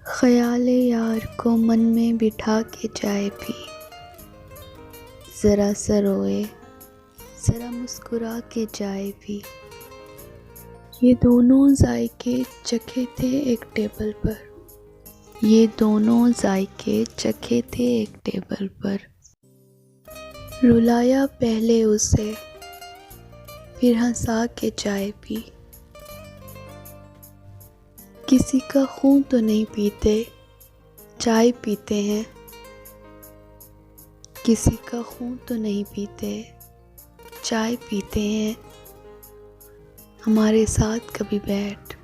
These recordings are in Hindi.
ख़याल यार को मन में बिठा के चाय पी, ज़रा सा रोए ज़रा मुस्कुरा के चाय पी। ये दोनों जायके चखे थे एक टेबल पर, ये दोनों जायके चखे थे एक टेबल पर। रुलाया पहले उसे फिर हंसा के चाय पी। किसी का खून तो नहीं पीते, चाय पीते हैं। किसी का खून तो नहीं पीते, चाय पीते हैं। हमारे साथ कभी बैठ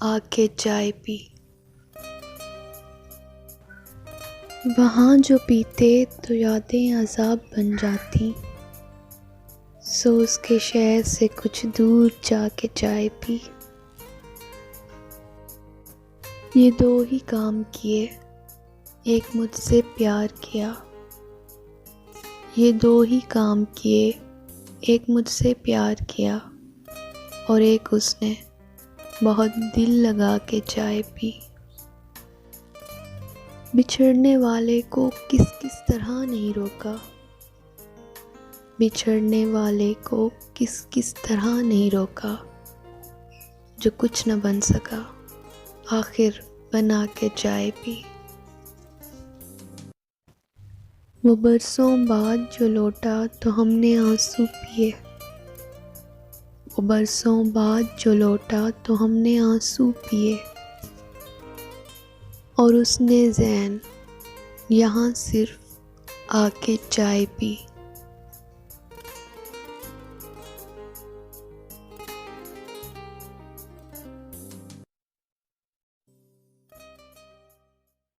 आके चाय पी। वहाँ जो पीते तो यादें अज़ाब बन जाती, सो उसके शहर से कुछ दूर जाके चाय पी। ये दो ही काम किए, एक मुझसे प्यार किया। ये दो ही काम किए, एक मुझसे प्यार किया और एक उसने बहुत दिल लगा के चाय पी। बिछड़ने वाले को किस किस तरह नहीं रोका, बिछड़ने वाले को किस किस तरह नहीं रोका। जो कुछ न बन सका आखिर बना के चाय पी। वो बरसों बाद जो लौटा तो हमने आंसू पिए। वो बरसों बाद जो लौटा तो हमने आंसू पिए। और उसने ज़ैन यहाँ सिर्फ आके चाय पी।